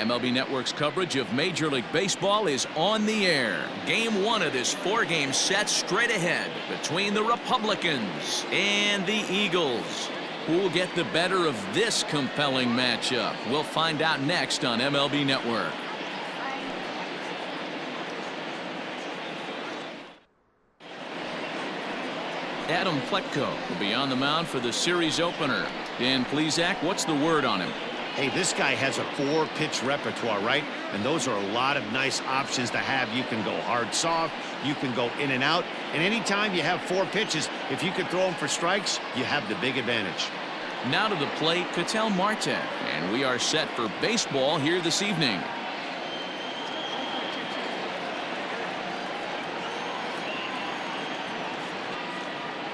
MLB Network's coverage of Major League Baseball is on the air. Game 1 of this 4-game set straight ahead between the Republicans and the Eagles. Who will get the better of this compelling matchup? We'll find out next on MLB Network. Adam Plesac will be on the mound for the series opener. Dan Plesac, what's the word on him? Hey, this guy has a 4-pitch repertoire, right? And those are a lot of nice options to have. You can go hard, soft. You can go in and out. And anytime you have 4 pitches, if you can throw them for strikes, you have the big advantage. Now to the plate, Ketel Marte. And we are set for baseball here this evening.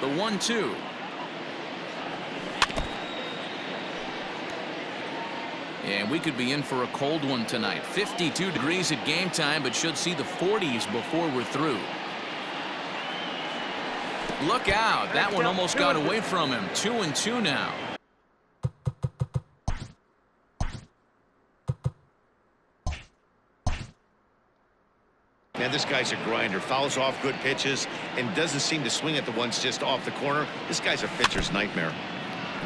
The 1-2. And we could be in for a cold one tonight. 52 degrees at game time, but should see the 40s before we're through. Look out. That one almost got away from him. 2-2 now. Man, this guy's a grinder. Fouls off good pitches and doesn't seem to swing at the ones just off the corner. This guy's a pitcher's nightmare.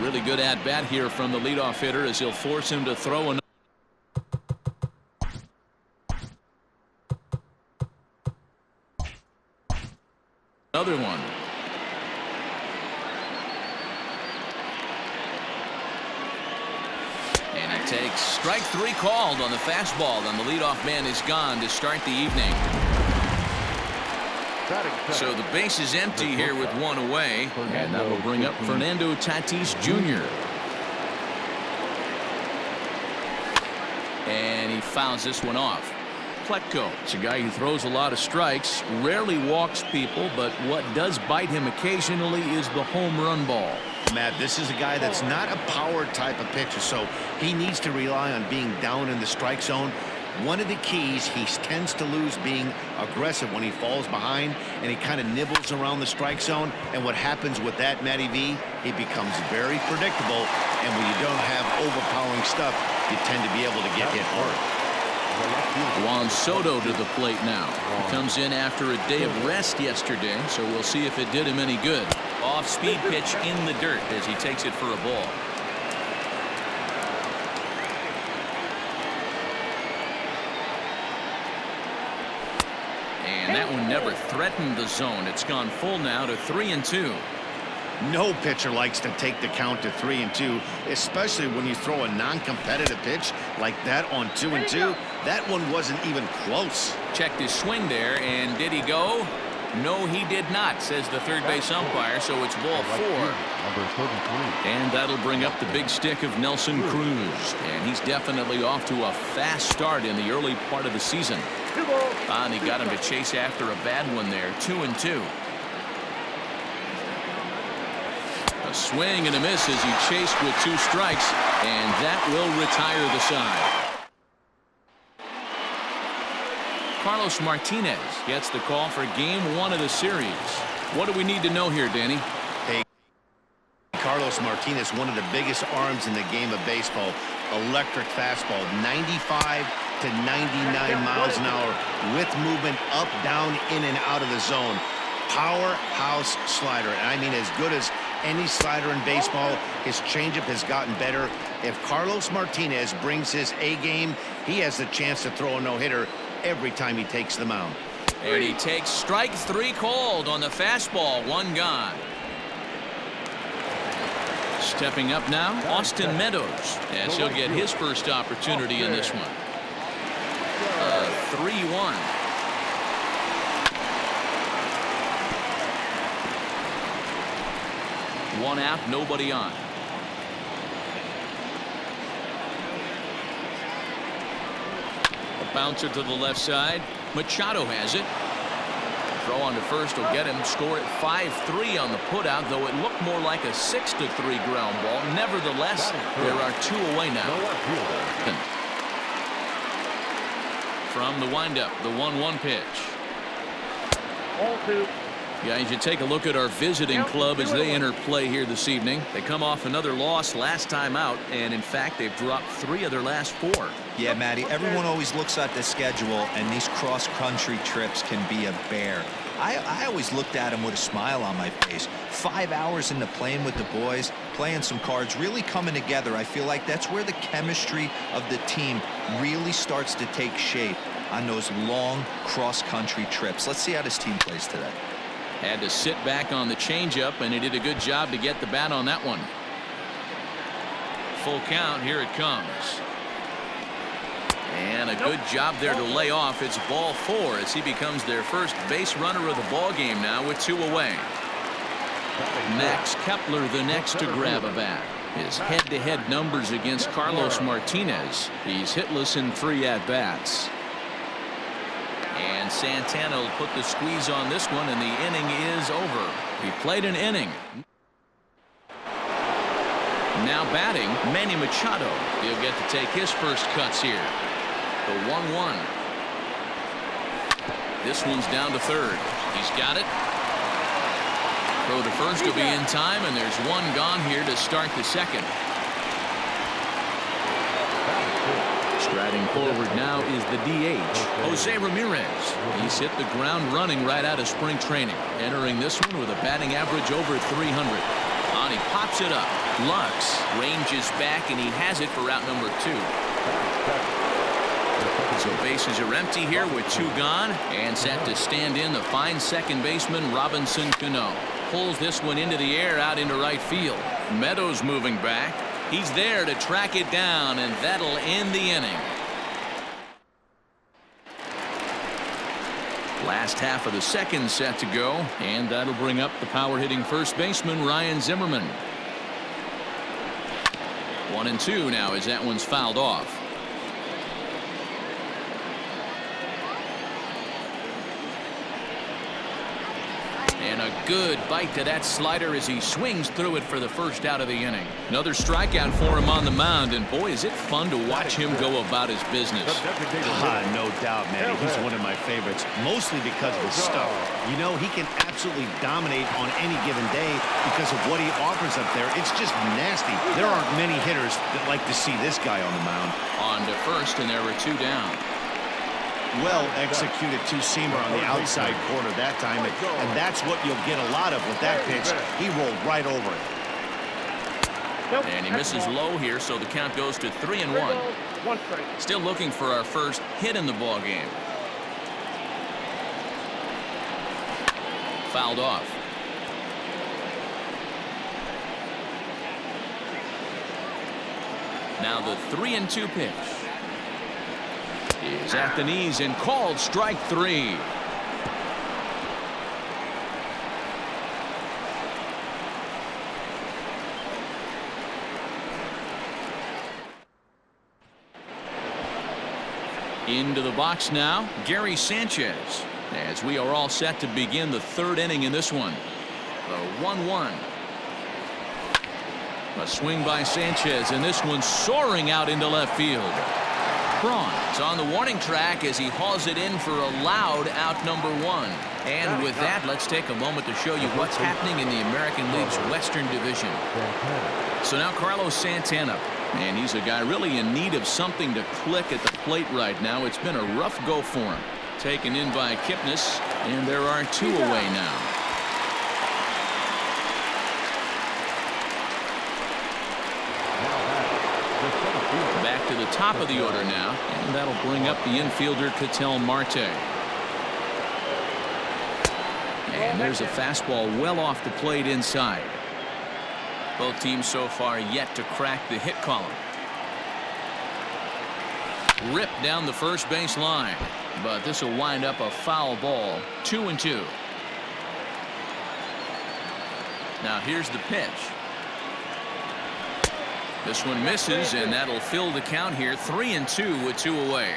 Really good at-bat here from the leadoff hitter as he'll force him to throw another one. And he takes strike 3 called on the fastball, and the leadoff man is gone to start the evening. So the base is empty here with 1 away, and that will bring up Fernando Tatis Jr. And he fouls this one off. Plesac, it's a guy who throws a lot of strikes, rarely walks people, but what does bite him occasionally is the home run ball. Matt, this is a guy that's not a power type of pitcher, so he needs to rely on being down in the strike zone. One of the keys, he tends to lose being aggressive when he falls behind, and he kind of nibbles around the strike zone. And what happens with that, Matty V, he becomes very predictable, and when you don't have overpowering stuff, you tend to be able to get hit hard. Juan Soto to the plate now. He comes in after a day of rest yesterday, so we'll see if it did him any good. Off-speed pitch in the dirt as he takes it for a ball. And that one never threatened the zone. It's gone full now to 3-2. No pitcher likes to take the count to 3-2, especially when you throw a non-competitive pitch like that on 2-2. That one wasn't even close. Checked his swing there, and did he go? No, he did not, says the third base umpire, so it's ball 4. And that'll bring up the big stick of Nelson Cruz. And he's definitely off to a fast start in the early part of the season. And he got him to chase after a bad one there. 2-2. A swing and a miss as he chased with 2 strikes, and that will retire the side. Carlos Martinez gets the call for game 1 of the series. What do we need to know here, Danny? Hey, Carlos Martinez, one of the biggest arms in the game of baseball. Electric fastball, 95 to 99 miles an hour with movement up, down, in and out of the zone. Powerhouse slider, and I mean as good as any slider in baseball. His changeup has gotten better. If Carlos Martinez brings his A game, he has the chance to throw a no-hitter every time he takes the mound. And he takes strike 3 called on the fastball. 1 gone. Stepping up now, Austin Meadows, as he'll get his first opportunity in this one. 3-1. One out, nobody on. A bouncer to the left side. Machado has it. Throw on to first will get him. Score at 5-3 on the putout, though it looked more like a 6-3 ground ball. Nevertheless, there are 2 away now. From the windup, the 1-1 pitch. Guys, you take a look at our visiting club as they enter play here this evening. They come off another loss last time out, and in fact, they've dropped 3 of their last 4. Yeah, Matty, everyone always looks at the schedule, and these cross-country trips can be a bear. I always looked at them with a smile on my face. 5 hours into playing with the boys, playing some cards, really coming together. I feel like that's where the chemistry of the team really starts to take shape on those long cross-country trips. Let's see how this team plays today. Had to sit back on the changeup, and he did a good job to get the bat on that one. Full count. Here it comes. And a good job there to lay off. It's ball 4 as he becomes their first base runner of the ball game now with 2 away. Next, Kepler the next to grab a bat. His head-to-head numbers against Carlos Martinez. He's hitless in 3 at-bats. And Santana will put the squeeze on this one, and the inning is over. He played an inning. Now batting, Manny Machado. He'll get to take his first cuts here. The 1-1. This one's down to third. He's got it. Throw to first will be in time, and there's 1 gone here to start the second. Striding forward now is the DH, Jose Ramirez. He's hit the ground running right out of spring training, entering this one with a batting average over 300. And he pops it up. Lux ranges back, and he has it for out number 2. So bases are empty here with 2 gone, and set to stand in the fine second baseman Robinson Cano. Pulls this one into the air out into right field. Meadows moving back. He's there to track it down, and that'll end the inning. Last half of the second set to go, and that'll bring up the power-hitting first baseman Ryan Zimmerman. 1-2 now as that one's fouled off. And a good bite to that slider as he swings through it for the first out of the inning. Another strikeout for him on the mound, and boy, is it fun to watch him go about his business. No doubt, man. He's one of my favorites, mostly because of his stuff. You know, he can absolutely dominate on any given day because of what he offers up there. It's just nasty. There aren't many hitters that like to see this guy on the mound. On to first, and there were 2 down. Well executed 2-seamer on the outside corner that time, and that's what you'll get a lot of with that pitch. He rolled right over it. And he misses low here, so the count goes to 3-1. Still looking for our first hit in the ball game. Fouled off. Now the 3-2 pitch. Is at the knees and called strike 3. Into the box now, Gary Sanchez, as we are all set to begin the 3rd inning in this one. The 1-1. A swing by Sanchez, and this one soaring out into left field. Braun's on the warning track as he hauls it in for a loud out number 1. And with that, let's take a moment to show you what's happening in the American League's Western Division. So now Carlos Santana, and he's a guy really in need of something to click at the plate right now. It's been a rough go for him. Taken in by Kipnis, and there are 2 away now. Back to the top of the order now, and that'll bring up the infielder Ketel Marte. And there's a fastball well off the plate inside. Both teams so far yet to crack the hit column. Ripped down the first base line, but this will wind up a foul ball. 2-2. Now here's the pitch. This one misses, and that'll fill the count here. 3-2 with 2 away.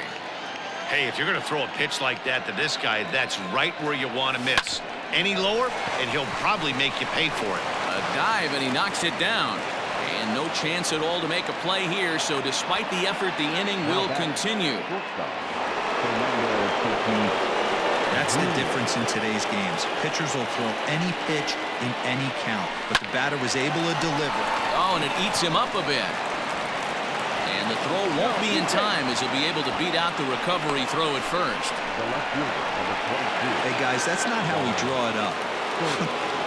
Hey, if you're going to throw a pitch like that to this guy, that's right where you want to miss. Any lower, and he'll probably make you pay for it. A dive, and he knocks it down. And no chance at all to make a play here, so despite the effort, the inning will continue. That's That's the difference in today's games. Pitchers will throw any pitch in any count, but the batter was able to deliver. Oh, and it eats him up a bit. And the throw won't be in time as he'll be able to beat out the recovery throw at first. Hey, guys, that's not how we draw it up.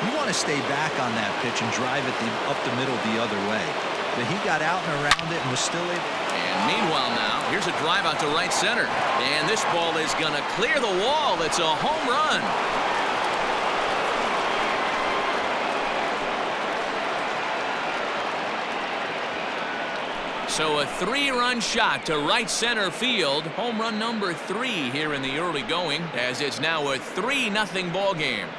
You want to stay back on that pitch and drive it up the middle the other way. But he got out and around it and was still able. And meanwhile now, here's a drive out to right center. And this ball is going to clear the wall. It's a home run. So a 3-run shot to right center field. Home run number 3 here in the early going, as it's now a 3-0 ball game.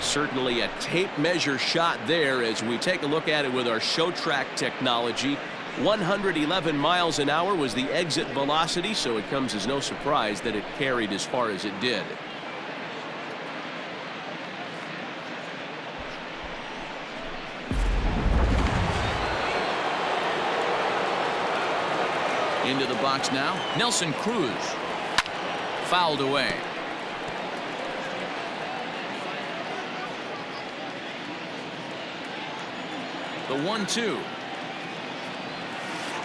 Certainly a tape measure shot there as we take a look at it with our show track technology. 111 miles an hour was the exit velocity, so it comes as no surprise that it carried as far as it did. Into the box now, Nelson Cruz. Fouled away. The 1-2.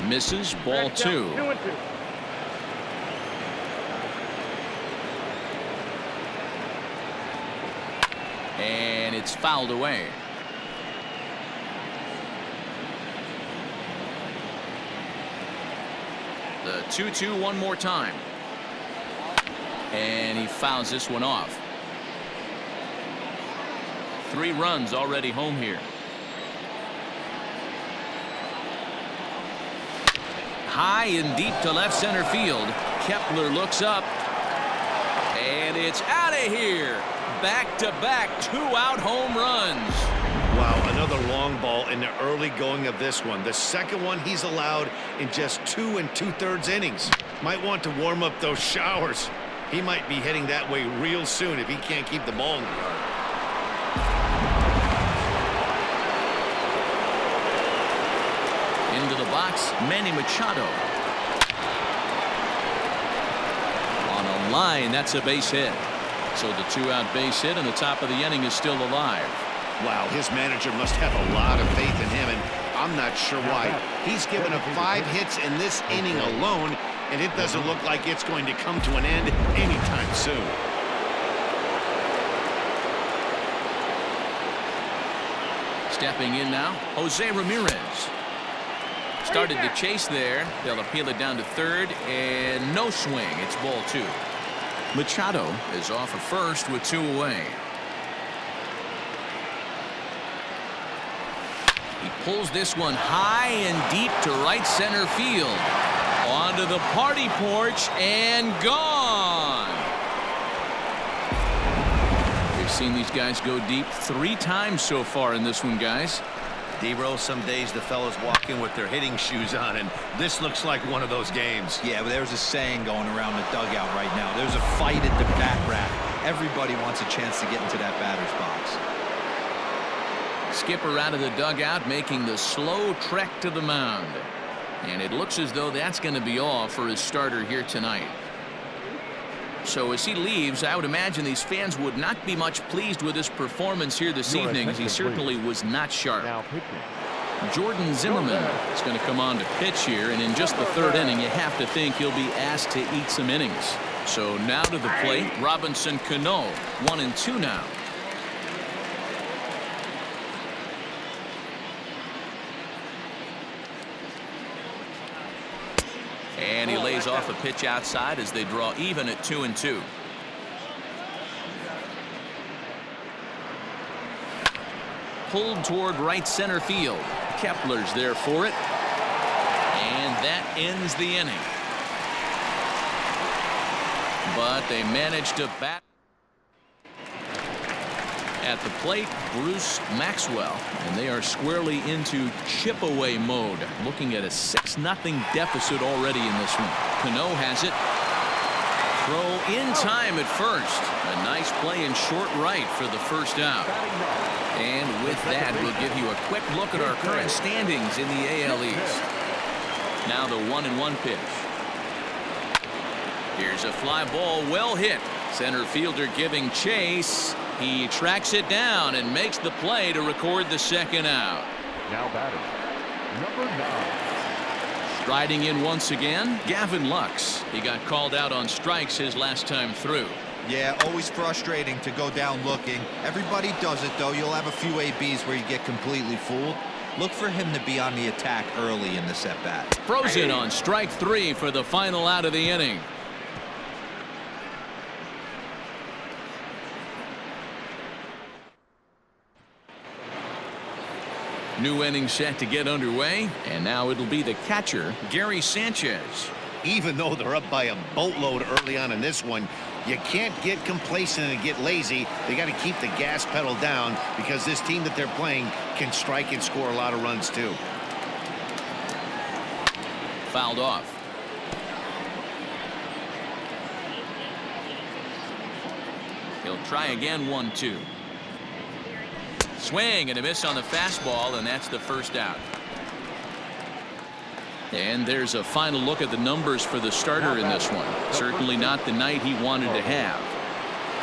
Misses, ball 2. And it's fouled away. The 2-2 one more time. And he fouls this one off. 3 runs already home here. High and deep to left center field. Kepler looks up. And it's out of here. Back-to-back 2-out home runs. Wow, another long ball in the early going of this one. The second one he's allowed in just 2 2/3 innings. Might want to warm up those showers. He might be heading that way real soon if he can't keep the ball in the yard. Into the box, Manny Machado. On a line, that's a base hit. So the 2-out base hit and the top of the inning is still alive. Wow, his manager must have a lot of faith in him, and I'm not sure why. He's given up 5 hits in this inning alone, and it doesn't look like it's going to come to an end anytime soon. Stepping in now, Jose Ramirez. Started to chase there. They'll appeal it down to third, and no swing. It's ball 2. Machado is off of first with 2 away. He pulls this one high and deep to right center field. Onto the party porch and gone. We've seen these guys go deep 3 times so far in this one, guys. DeRosa, some days the fellas walk in with their hitting shoes on, and this looks like one of those games. Yeah, but there's a saying going around the dugout right now. There's a fight at the bat rack. Everybody wants a chance to get into that batter's box. Skipper out of the dugout making the slow trek to the mound. And it looks as though that's going to be all for his starter here tonight. So as he leaves, I would imagine these fans would not be much pleased with his performance here this evening. He certainly was not sharp. Jordan Zimmerman is going to come on to pitch here, and in just the 3rd inning, you have to think he'll be asked to eat some innings. So now to the plate, Robinson Cano, 1-2 now. And he lays off a pitch outside as they draw even at 2-2. Pulled toward right center field. Kepler's there for it. And that ends the inning. But they managed to bat. At the plate, Bruce Maxwell, and they are squarely into chip-away mode, looking at a 6-0 deficit already in this one. Cano has it. Throw in time at first. A nice play in short right for the first out. And with that, we'll give you a quick look at our current standings in the AL East. Now the 1-1 pitch. Here's a fly ball, well hit. Center fielder giving chase. He tracks it down and makes the play to record the second out. Now batting, number 9. Striding in once again, Gavin Lux. He got called out on strikes his last time through. Yeah, always frustrating to go down looking. Everybody does it, though. You'll have a few ABs where you get completely fooled. Look for him to be on the attack early in the at-bat. Frozen on strike 3 for the final out of the inning. New inning set to get underway, and now it'll be the catcher, Gary Sanchez. Even though they're up by a boatload early on in this one, you can't get complacent and get lazy. They got to keep the gas pedal down because this team that they're playing can strike and score a lot of runs too. Fouled off. He'll try again. 1-2. Swing and a miss on the fastball, and that's the first out. And there's a final look at the numbers for the starter in this one. Certainly not the night he wanted to have.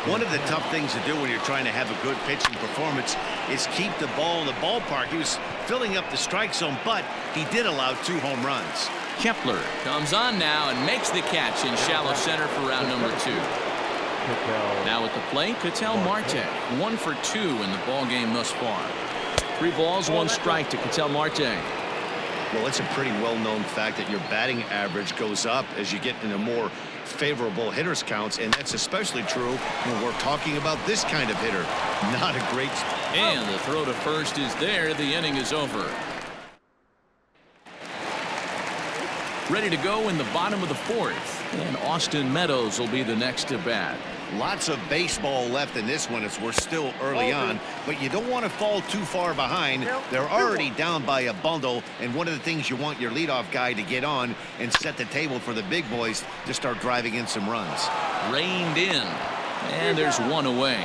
One of the tough things to do when you're trying to have a good pitching performance is keep the ball in the ballpark. He was filling up the strike zone, but he did allow 2 home runs. Kepler comes on now and makes the catch in shallow center for round number 2. Now at the plate, Ketel Marte. 1 for 2 in the ball game thus far. 3 balls, 1 strike to Ketel Marte. Well, it's a pretty well-known fact that your batting average goes up as you get into more favorable hitters counts, and that's especially true when we're talking about this kind of hitter. Not a great. And the throw to first is there. The inning is over. Ready to go in the bottom of the 4th, and Austin Meadows will be the next to bat. Lots of baseball left in this one as we're still early on, but you don't want to fall too far behind. They're already down by a bundle, and one of the things you want your leadoff guy to get on and set the table for the big boys to start driving in some runs. Reined in, and there's 1 away.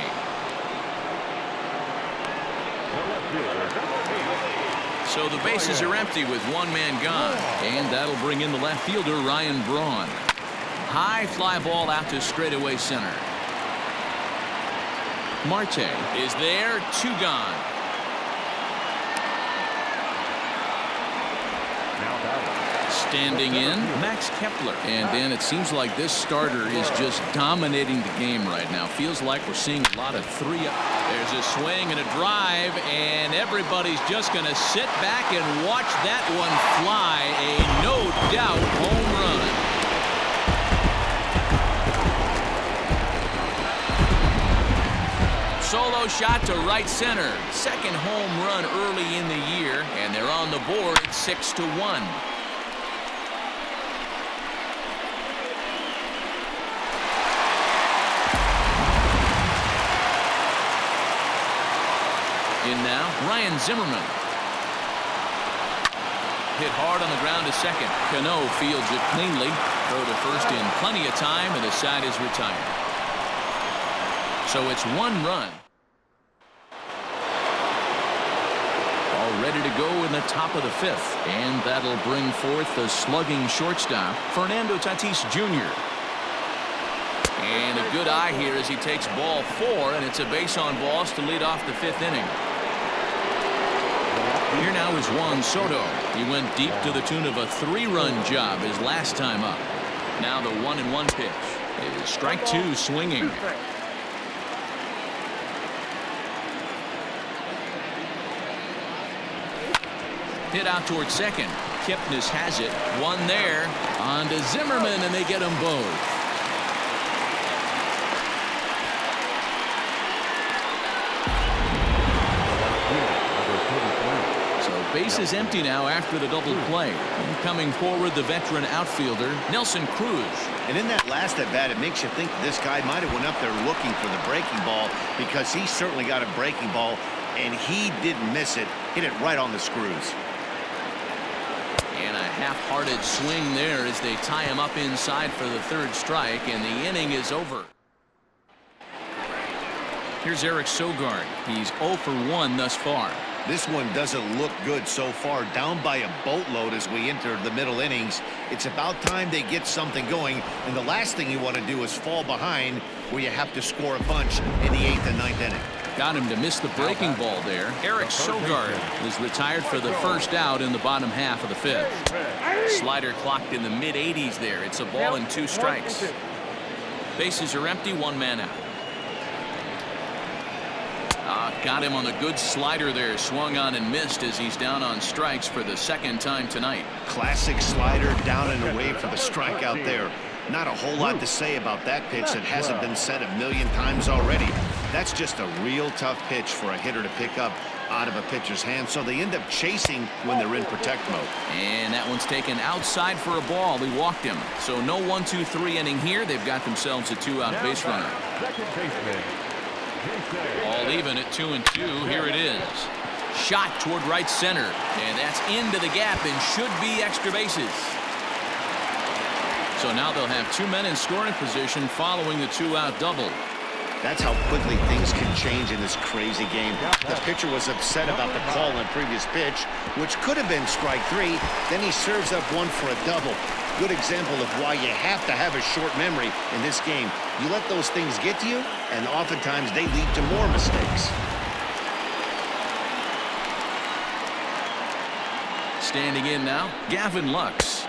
So the bases are empty with 1 man gone, and that'll bring in the left fielder, Ryan Braun. High fly ball out to straightaway center. Marte is there, 2 gone. Standing in, Max Kepler. And then it seems like this starter is just dominating the game right now. Feels like we're seeing a lot of 3. There's a swing and a drive, and everybody's just going to sit back and watch that one fly. A no doubt home run. Solo shot to right center. Second home run early in the year, and they're on the board at 6-1. In now, Ryan Zimmerman. Hit hard on the ground to second. Cano fields it cleanly. Throw to first in plenty of time, and the side is retired. So it's 1 run. All ready to go in the top of the 5th. And that'll bring forth the slugging shortstop, Fernando Tatis Jr. And a good eye here as he takes ball 4, and it's a base on balls to lead off the 5th inning. Here now is Juan Soto. He went deep to the tune of a 3-run job his last time up. Now the 1-1 pitch. It is strike 2 swinging. Hit out towards second. Kipnis has it. 1 there. On to Zimmerman, and they get them both. Base is empty now after the double play. And coming forward, the veteran outfielder, Nelson Cruz. And in that last at-bat, it makes you think this guy might have went up there looking for the breaking ball, because he certainly got a breaking ball, and he didn't miss it. Hit it right on the screws. And a half-hearted swing there as they tie him up inside for the 3rd strike, and the inning is over. Here's Eric Sogard. He's 0 for 1 thus far. This one doesn't look good so far, down by a boatload as we enter the middle innings. It's about time they get something going, and the last thing you want to do is fall behind where you have to score a bunch in the 8th and 9th inning. Got him to miss the breaking ball there. Eric Sogard is retired for the first out in the bottom half of the 5th. Slider clocked in the mid-80s there. It's a ball and 2 strikes. Bases are empty, 1 man out. Got him on the good slider there. Swung on and missed as he's down on strikes for the 2nd time tonight. Classic slider, down and away for the strikeout there. Not a whole lot to say about that pitch that hasn't been said a million times already. That's just a real tough pitch for a hitter to pick up out of a pitcher's hand, so they end up chasing when they're in protect mode. And that one's taken outside for a ball. He walked him. So no 1-2-3 inning here. They've got themselves a 2-out base runner. Second baseman. All even at 2-2. Here it is. Shot toward right center, and that's into the gap and should be extra bases. So now they'll have 2 men in scoring position following the 2-out double. That's how quickly things can change in this crazy game. The pitcher was upset about the call on the previous pitch, which could have been strike 3. Then he serves up one for a double. Good example of why you have to have a short memory in this game. You let those things get to you, and oftentimes they lead to more mistakes. Standing in now, Gavin Lux.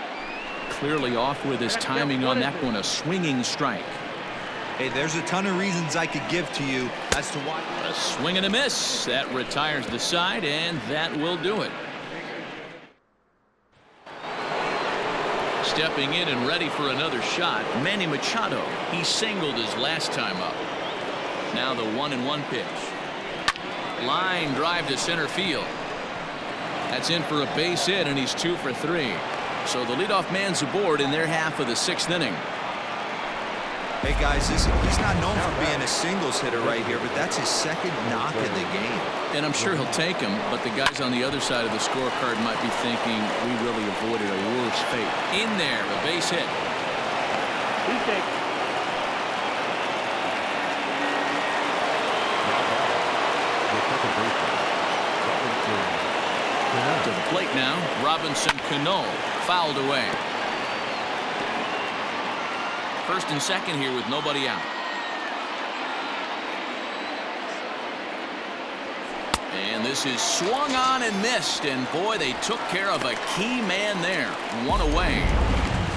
Clearly off with his timing on that one, a swinging strike. Hey, there's a ton of reasons I could give to you as to why. A swing and a miss. That retires the side, and that will do it. Stepping in and ready for another shot, Manny Machado. He singled his last time up. Now the 1-1 pitch. Line drive to center field. That's in for a base hit, and he's 2 for 3. So the leadoff man's aboard in their half of the 6th inning. Hey guys, he's not known for being a singles hitter right here, but that's his 2nd knock of the game. And I'm sure he'll take him, but the guys on the other side of the scorecard might be thinking we really avoided a worse fate. In there, a base hit. To the plate now, Robinson Cano fouled away. 1st and 2nd here with nobody out. And this is swung on and missed, and boy, they took care of a key man there. 1 away.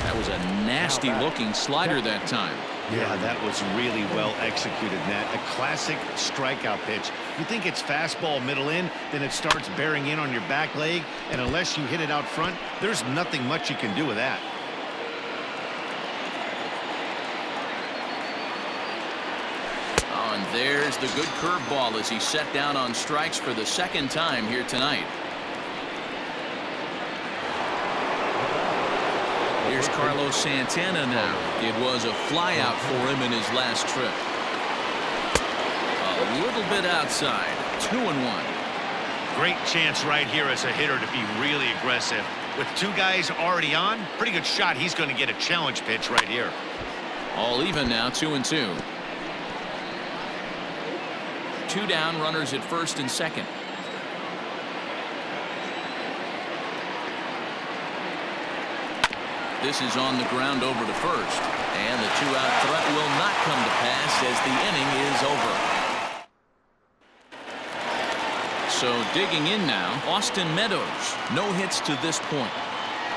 That was a nasty looking slider that time. Yeah, that was really well executed, Matt. A classic strikeout pitch. You think it's fastball middle in, then it starts bearing in on your back leg, and unless you hit it out front, there's nothing much you can do with that. And there's the good curveball as he set down on strikes for the 2nd time here tonight. Here's Carlos Santana now. It was a flyout for him in his last trip. A little bit outside. 2-1. Great chance right here as a hitter to be really aggressive. With 2 guys already on, pretty good shot. He's going to get a challenge pitch right here. All even now, 2-2. 2 down, runners at 1st and 2nd. This is on the ground over to 1st, and the 2-out threat will not come to pass as the inning is over. So digging in now, Austin Meadows. No hits to this point.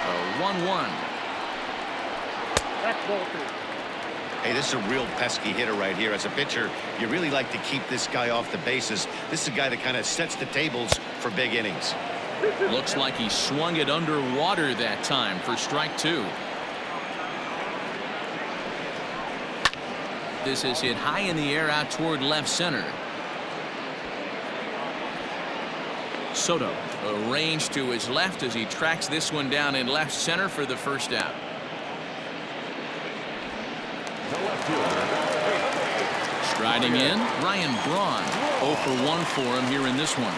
A 1-1. That's ball 2. Hey, this is a real pesky hitter right here. As a pitcher, you really like to keep this guy off the bases. This is a guy that kind of sets the tables for big innings. Looks like he swung it underwater that time for strike 2. This is hit high in the air out toward left center. Soto arranged to his left as he tracks this one down in left center for the 1st out. Striding in, Ryan Braun. 0 for 1 for him here in this one.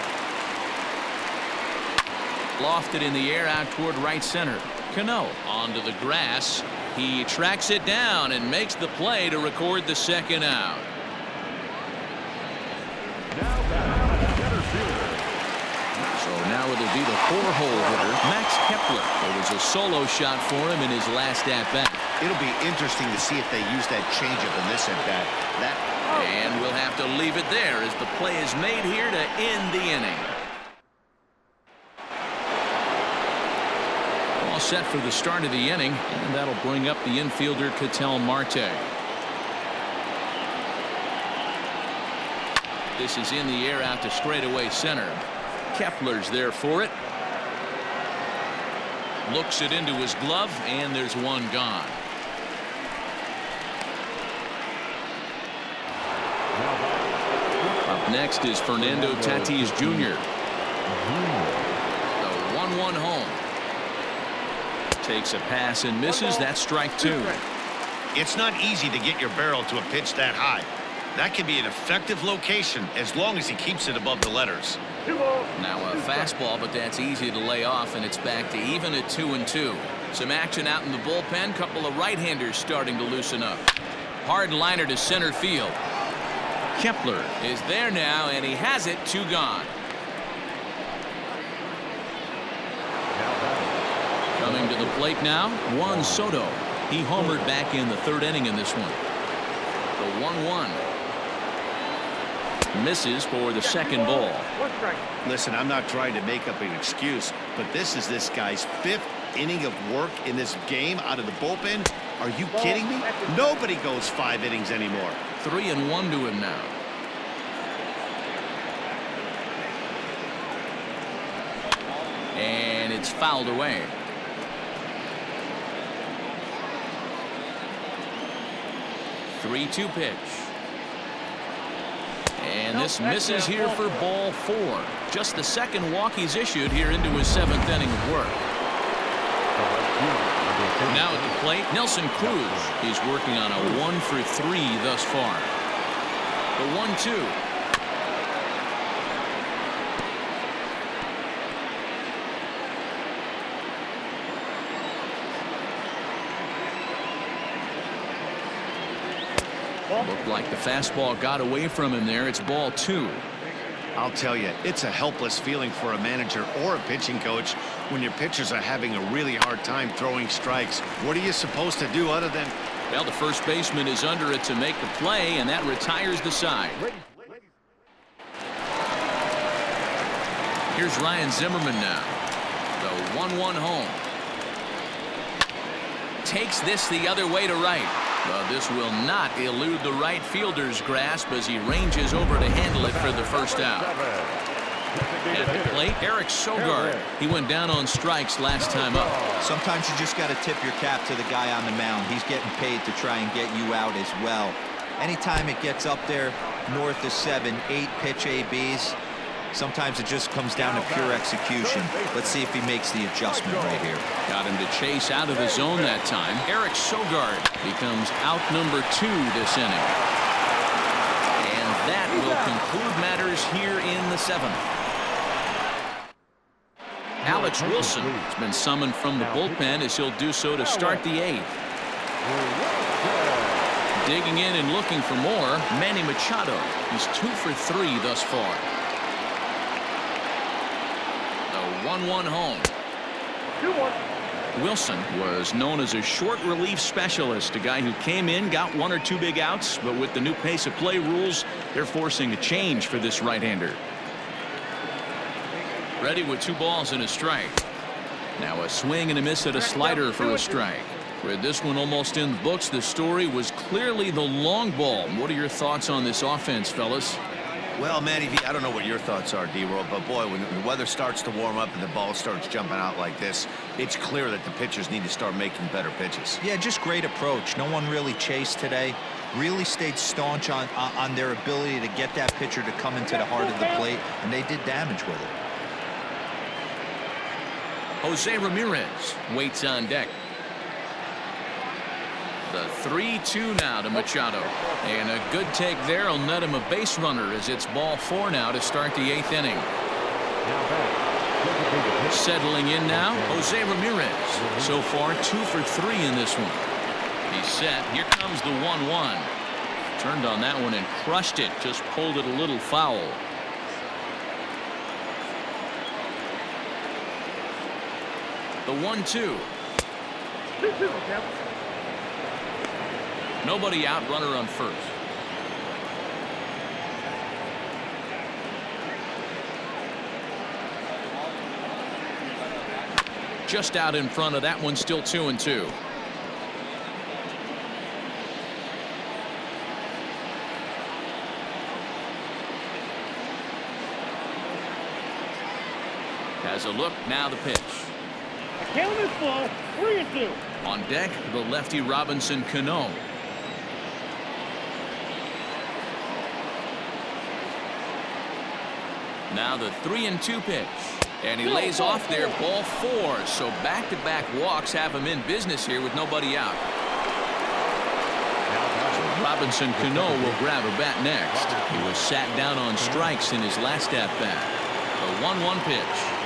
Lofted in the air out toward right center. Cano onto the grass. He tracks it down and makes the play to record the 2nd out. Now it'll be the 4-hole hitter, Max Kepler. It was a solo shot for him in his last at-bat. It'll be interesting to see if they use that changeup in this at-bat. And we'll have to leave it there as the play is made here to end the inning. All set for the start of the inning, and that'll bring up the infielder Ketel Marte. This is in the air out to straightaway center. Kepler's there for it. Looks it into his glove, and there's one gone. Up next is Fernando Tatis Jr. The 1-1 home. Takes a pass and misses. That's strike 2. It's not easy to get your barrel to a pitch that high. That can be an effective location as long as he keeps it above the letters. Now a fastball, but that's easy to lay off, and it's back to even at 2-2. Some action out in the bullpen. Couple of right-handers starting to loosen up. Hard liner to center field. Kepler is there now, and he has it. 2 gone. Coming to the plate now, Juan Soto. He homered back in the 3rd inning in this one. The 1-1. Misses for the 2nd ball. Listen, I'm not trying to make up an excuse, but this is this guy's 5th inning of work in this game out of the bullpen. Are you kidding me? Nobody goes 5 innings anymore. 3-1 to him now. And it's fouled away. The 3-2 pitch. And this misses here for ball 4. Just the 2nd walk he's issued here into his 7th inning of work. Now at the plate, Nelson Cruz. He's working on a 1-for-3 thus far. The 1-2. Looked like the fastball got away from him there. It's ball 2. I'll tell you, it's a helpless feeling for a manager or a pitching coach when your pitchers are having a really hard time throwing strikes. What are you supposed to do other than... Well, the first baseman is under it to make the play, and that retires the side. Here's Ryan Zimmerman now. The 1-1 home. Takes this the other way to right. But this will not elude the right fielder's grasp as he ranges over to handle it for the first out. At the plate, Eric Sogard. He went down on strikes last time up. Sometimes you just got to tip your cap to the guy on the mound. He's getting paid to try and get you out as well. Anytime it gets up there north of 7, 8 pitch ABs, sometimes it just comes down to pure execution. Let's see if he makes the adjustment right here. Got him to chase out of the zone that time. Eric Sogard becomes out number 2 this inning. And that will conclude matters here in the 7th. Alex Wilson has been summoned from the bullpen as he'll do so to start the 8th. Digging in and looking for more, Manny Machado. He's 2 for 3 thus far. 1-1 home. 2-1. Wilson was known as a short relief specialist, a guy who came in, got 1 or 2 big outs, but with the new pace of play rules, they're forcing a change for this right-hander. Ready with 2 balls and a strike. Now a swing and a miss at a slider for a strike. With this one almost in the books, the story was clearly the long ball. What are your thoughts on this offense, fellas? Well, Matty V, I don't know what your thoughts are, D-Roll, but boy, when the weather starts to warm up and the ball starts jumping out like this, it's clear that the pitchers need to start making better pitches. Yeah, just great approach. No one really chased today. Really stayed staunch on their ability to get that pitcher to come into the heart of the plate, and they did damage with it. Jose Ramirez waits on deck. The 3-2 now to Machado. And a good take there will net him a base runner as it's ball 4 now to start the 8th inning. Settling in now, Jose Ramirez. So far 2 for 3 in this one. He's set. Here comes the 1-1. Turned on that one and crushed it. Just pulled it a little foul. The 1-2. Nobody out, runner on first. Just out in front of that one, still 2-2. Has a look, now the pitch. The count is full, 3-2. On deck, the lefty Robinson Cano. Now the 3-2 pitch. And he lays off there, ball 4. So back-to-back walks have him in business here with nobody out. So Robinson Cano will grab a bat next. He was sat down on strikes in his last at-bat. The 1-1 pitch.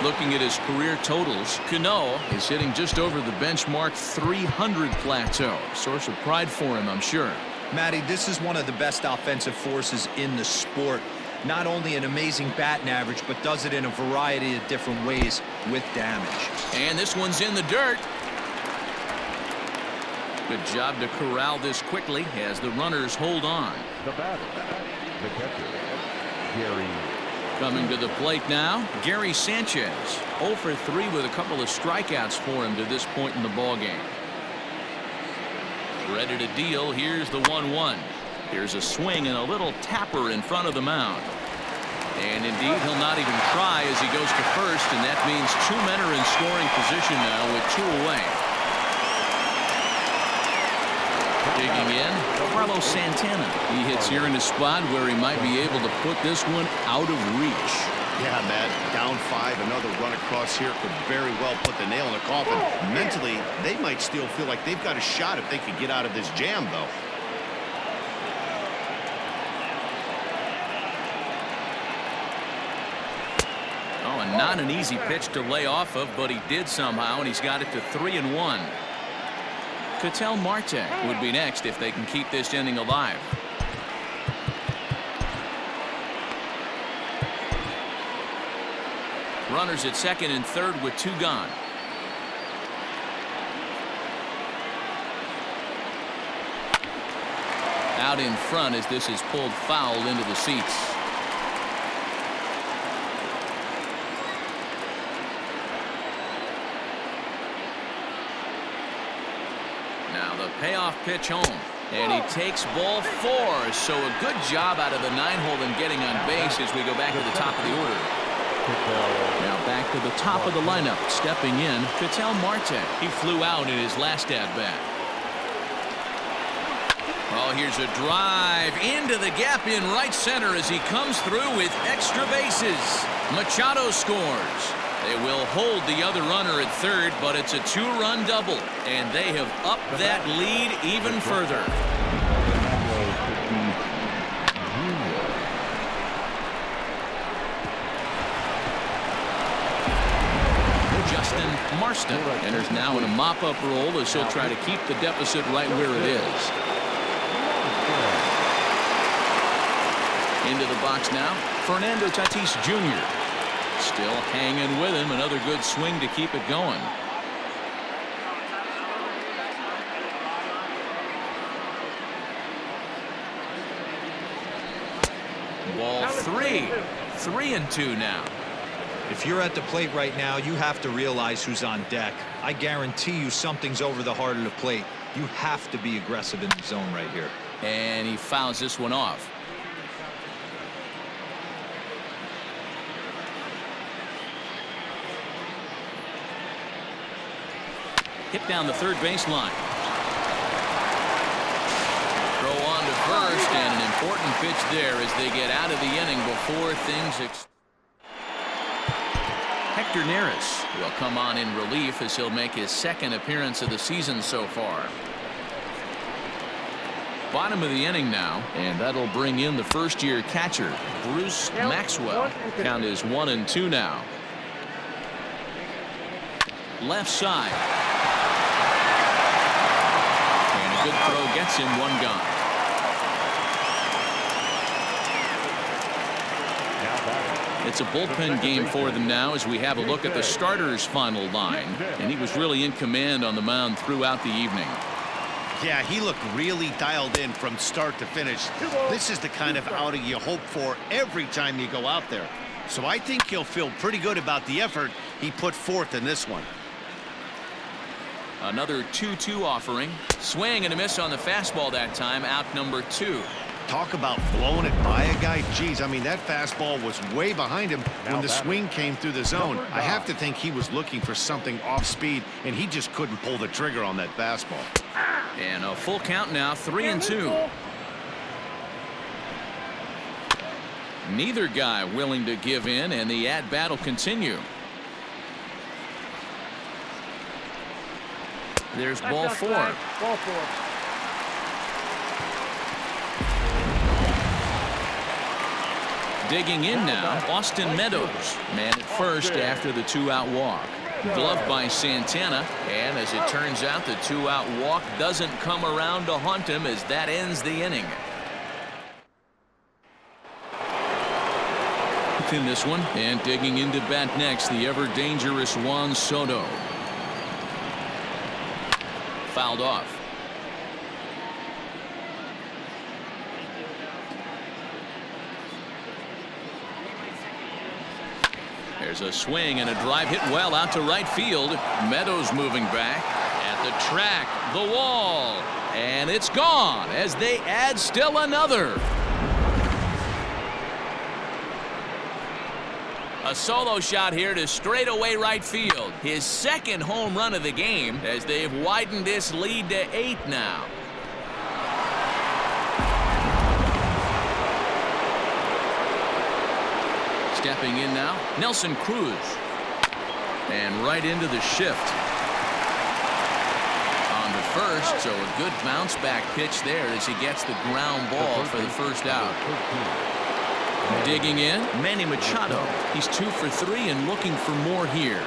Looking at his career totals, Cano is hitting just over the benchmark 300 plateau. Source of pride for him, I'm sure. Matty, this is one of the best offensive forces in the sport. Not only an amazing batting average, but does it in a variety of different ways with damage. And this one's in the dirt. Good job to corral this quickly as the runners hold on. The batter, the catcher, Gary. Coming to the plate now, Gary Sanchez. 0 for 3 with a couple of strikeouts for him to this point in the ballgame. Ready to deal. Here's the 1-1. Here's a swing and a little tapper in front of the mound. And indeed, he'll not even try as he goes to first, and that means 2 men are in scoring position now with 2 away. Digging in, Carlos Santana. He hits here in a spot where he might be able to put this one out of reach. Yeah, Matt, down 5, another run across here could very well put the nail in the coffin. Mentally, they might still feel like they've got a shot if they could get out of this jam, though. Oh, and not an easy pitch to lay off of, but he did somehow, and he's got it to 3-1. Ketel Marte would be next if they can keep this inning alive. Runners at second and third with 2 gone. Out in front as this is pulled foul into the seats. Now the payoff pitch home. And he takes ball 4. So a good job out of the 9-hole in getting on base as we go back to the top of the order. Now back to the top of the lineup. Stepping in, Ketel Marte. He flew out in his last at-bat. Oh, here's a drive into the gap in right center as he comes through with extra bases. Machado scores. They will hold the other runner at third, but it's a 2-run double, and they have upped that lead even further. Justin Marston enters now in a mop-up role as he'll try to keep the deficit right where it is. Into the box now, Fernando Tatis Jr. Still hanging with him. Another good swing to keep it going. Ball 3. 3-2 now. If you're at the plate right now, you have to realize who's on deck. I guarantee you something's over the heart of the plate. You have to be aggressive in the zone right here. And he fouls this one off. Hit down the third baseline. Throw on to first, and an important pitch there as they get out of the inning before things Hector Neris will come on in relief as he'll make his second appearance of the season so far. Bottom of the inning now, and that'll bring in the first-year catcher, Bruce Maxwell. Count is 1-2 now. Left side. And a good throw gets him 1 gone. It's It's a bullpen game for them now as we have a look at the starters' final line. And he was really in command on the mound throughout the evening. Yeah, he looked really dialed in from start to finish. This is the kind of outing you hope for every time you go out there. So I think he'll feel pretty good about the effort he put forth in this one. Another 2-2 offering. Swing and a miss on the fastball that time. Out number 2. Talk about blowing it by a guy. Geez, I mean, that fastball was way behind him when the swing came through the zone. I have to think he was looking for something off speed, and he just couldn't pull the trigger on that fastball. And a full count now, 3-2. Neither guy willing to give in, and the at-bat will continue. There's ball 4. Ball 4. Digging in now, Austin Meadows. Man at first after the 2-out walk. Gloved by Santana, and as it turns out, the 2-out walk doesn't come around to haunt him as that ends the inning. In this one, and digging into bat next, the ever-dangerous Juan Soto. Fouled off. There's a swing and a drive hit well out to right field. Meadows moving back at the track, the wall, and it's gone as they add still another. A solo shot here to straightaway right field. His second home run of the game as they've widened this lead to 8 now. Stepping in now, Nelson Cruz. And right into the shift. On the first, so a good bounce back pitch there as he gets the ground ball for the first out. Digging in, Manny Machado. He's 2 for 3 and looking for more here.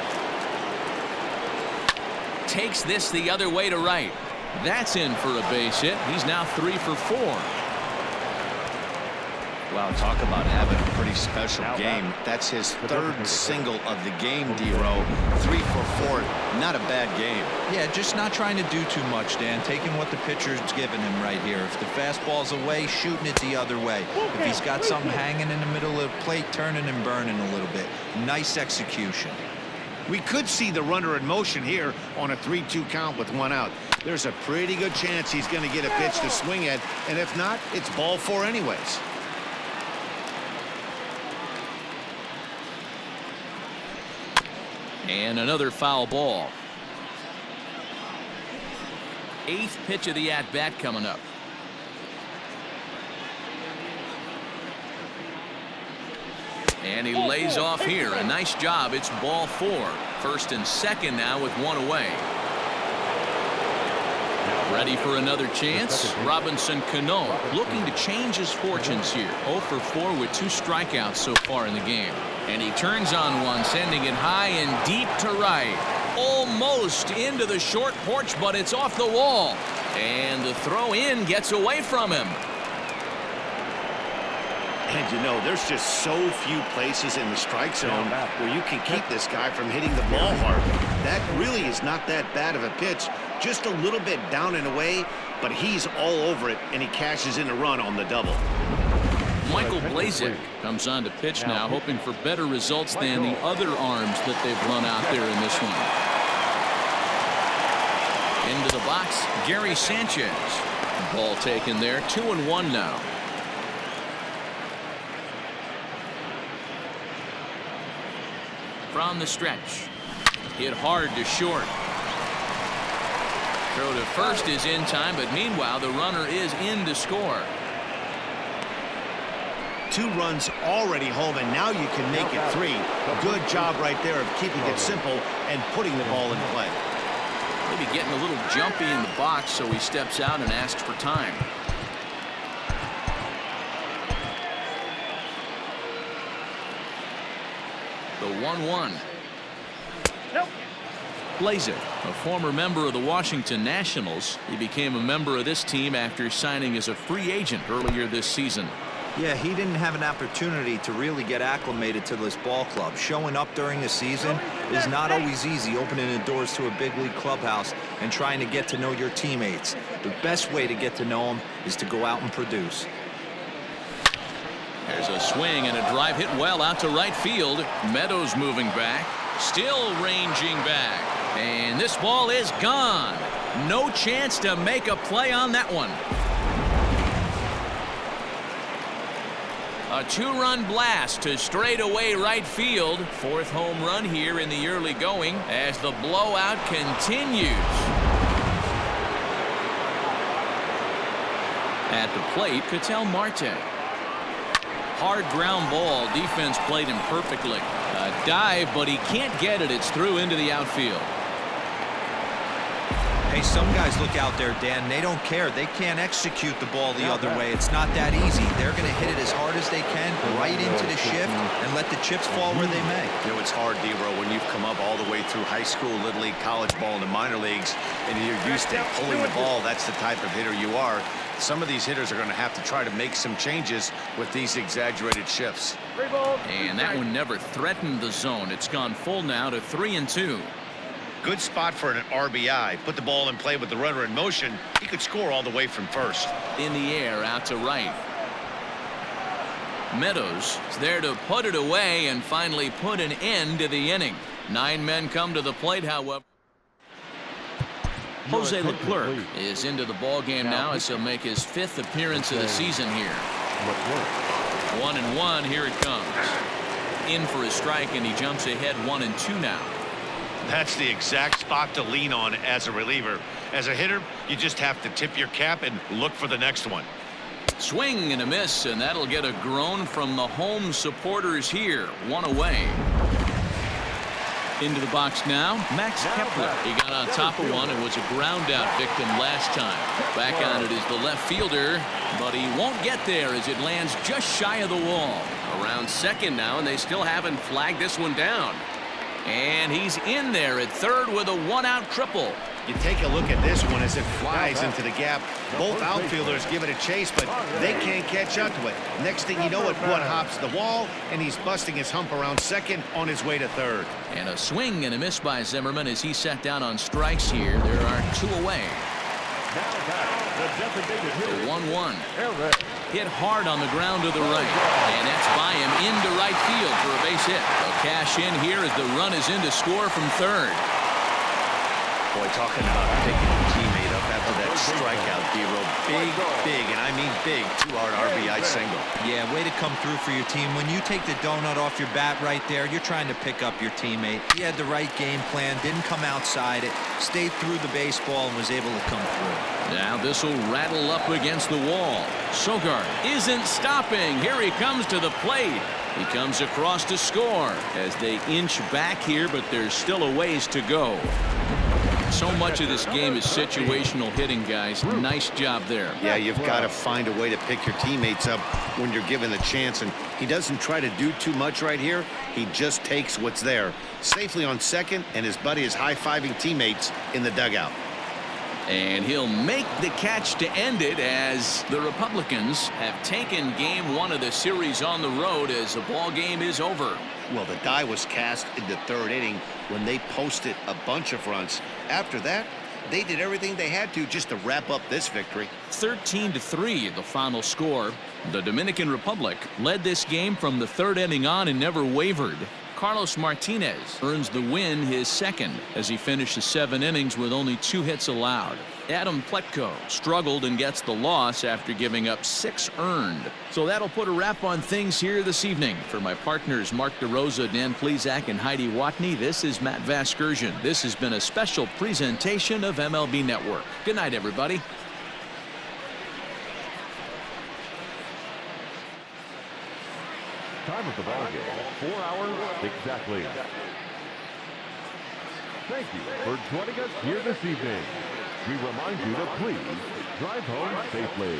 Takes this the other way to right. That's in for a base hit. He's now 3 for 4. Wow, talk about having a pretty special game. That's his 3rd single of the game, D-Row. 3 for 4. Not a bad game. Yeah, just not trying to do too much, Dan. Taking what the pitcher's giving him right here. If the fastball's away, shooting it the other way. If he's got something hanging in the middle of the plate, turning and burning a little bit. Nice execution. We could see the runner in motion here on a 3-2 count with 1 out. There's a pretty good chance he's going to get a pitch to swing at, and if not, it's ball 4 anyways. And another foul ball. 8th pitch of the at-bat coming up. And he lays off here. A nice job. It's ball 4. 1st and 2nd now with 1 away. Ready for another chance. Robinson Cano looking to change his fortunes here. 0 for 4 with 2 strikeouts so far in the game. And he turns on one, sending it high and deep to right. Almost into the short porch, but it's off the wall. And the throw in gets away from him. And you know, there's just so few places in the strike zone where you can keep this guy from hitting the ball hard. That really is not that bad of a pitch. Just a little bit down and away, but he's all over it, and he cashes in a run on the double. Michael Plesac comes on to pitch now, hoping for better results than the other arms that they've run out there in this one. Into the box, Gary Sanchez. Ball taken there, 2-1 now. From the stretch, hit hard to short. Throw to first is in time, but meanwhile the runner is in to score. 2 runs already home, and now you can make it 3. Good job right there of keeping it simple and putting the ball in play. Maybe getting a little jumpy in the box, so he steps out and asks for time. The 1-1. Plesac, a former member of the Washington Nationals. He became a member of this team after signing as a free agent earlier this season. Yeah, he didn't have an opportunity to really get acclimated to this ball club. Showing up during the season is not always easy, opening the doors to a big league clubhouse and trying to get to know your teammates. The best way to get to know them is to go out and produce. There's a swing and a drive hit well out to right field. Meadows moving back, still ranging back, and this ball is gone. No chance to make a play on that one. A two-run blast to straightaway right field. Fourth home run here in the early going as the blowout continues. At the plate, Ketel Marte. Hard ground ball. Defense played him perfectly. A dive, but he can't get it. It's through into the outfield. Hey, some guys look out there, Dan. They don't care. They can't execute the ball the other way. It's not that easy. They're going to hit it as hard as they can, right into the shift, and let the chips fall where they may. You know, it's hard, D-Row, when you've come up all the way through high school, little league, college ball, and the minor leagues, and you're used to pulling the ball. That's the type of hitter you are. Some of these hitters are going to have to try to make some changes with these exaggerated shifts. And that one never threatened the zone. It's gone full now to 3-2. Good spot for an RBI. Put the ball in play with the runner in motion. He could score all the way from first. In the air out to right. Meadows is there to put it away and finally put an end to the inning. 9 men come to the plate, however. Jose Leclerc is into the ball game now as he'll make his 5th appearance of the season here. 1-1. Here it comes. In for a strike, and he jumps ahead 1-2 now. That's the exact spot to lean on as a reliever. As a hitter, you just have to tip your cap and look for the next one. Swing and a miss, and that'll get a groan from the home supporters here. 1 away. Into the box now, Max Kepler. He got on top of one and was a ground out victim last time. Back on it is the left fielder, but he won't get there as it lands just shy of the wall. Around second now, and they still haven't flagged this one down. And he's in there at third with a 1-out triple. You take a look at this one as it flies into the gap. Both outfielders give it a chase, but they can't catch up to it. Next thing you know, it one hops the wall, and he's busting his hump around second on his way to third. And a swing and a miss by Zimmerman as he sat down on strikes here. There are 2 away. The 1-1. Hit hard on the ground to the right. And that's by him into right field for a base hit. They'll cash in here as the run is in to score from third. Boy, talking about picking a teammate up after that strikeout, D-Row. Big, and I mean big, 2-out RBI single. Yeah, way to come through for your team. When you take the donut off your bat right there, you're trying to pick up your teammate. He had the right game plan, didn't come outside it, stayed through the baseball, and was able to come through. Now this will rattle up against the wall. Sogard isn't stopping. Here he comes to the plate. He comes across to score as they inch back here, but there's still a ways to go. So much of this game is situational hitting, guys. Nice job there. Yeah, you've got to find a way to pick your teammates up when you're given the chance, and he doesn't try to do too much right here. He just takes what's there. Safely on second, and his buddy is high-fiving teammates in the dugout. And he'll make the catch to end it as the Republicans have taken game 1 of the series on the road as the ball game is over. Well, the die was cast in the 3rd inning when they posted a bunch of runs. After that, they did everything they had to just to wrap up this victory. 13-3 the final score. The Dominican Republic led this game from the 3rd inning on and never wavered. Carlos Martinez earns the win, his 2nd, as he finishes 7 innings with only 2 hits allowed. Adam Pletko struggled and gets the loss after giving up 6 earned. So that'll put a wrap on things here this evening. For my partners Mark DeRosa, Dan Plesac, and Heidi Watney, this is Matt Vasgersian. This has been a special presentation of MLB Network. Good night, everybody. Time of the ball game, 4 hours exactly. Thank you for joining us here this evening. We remind you to please drive home safely.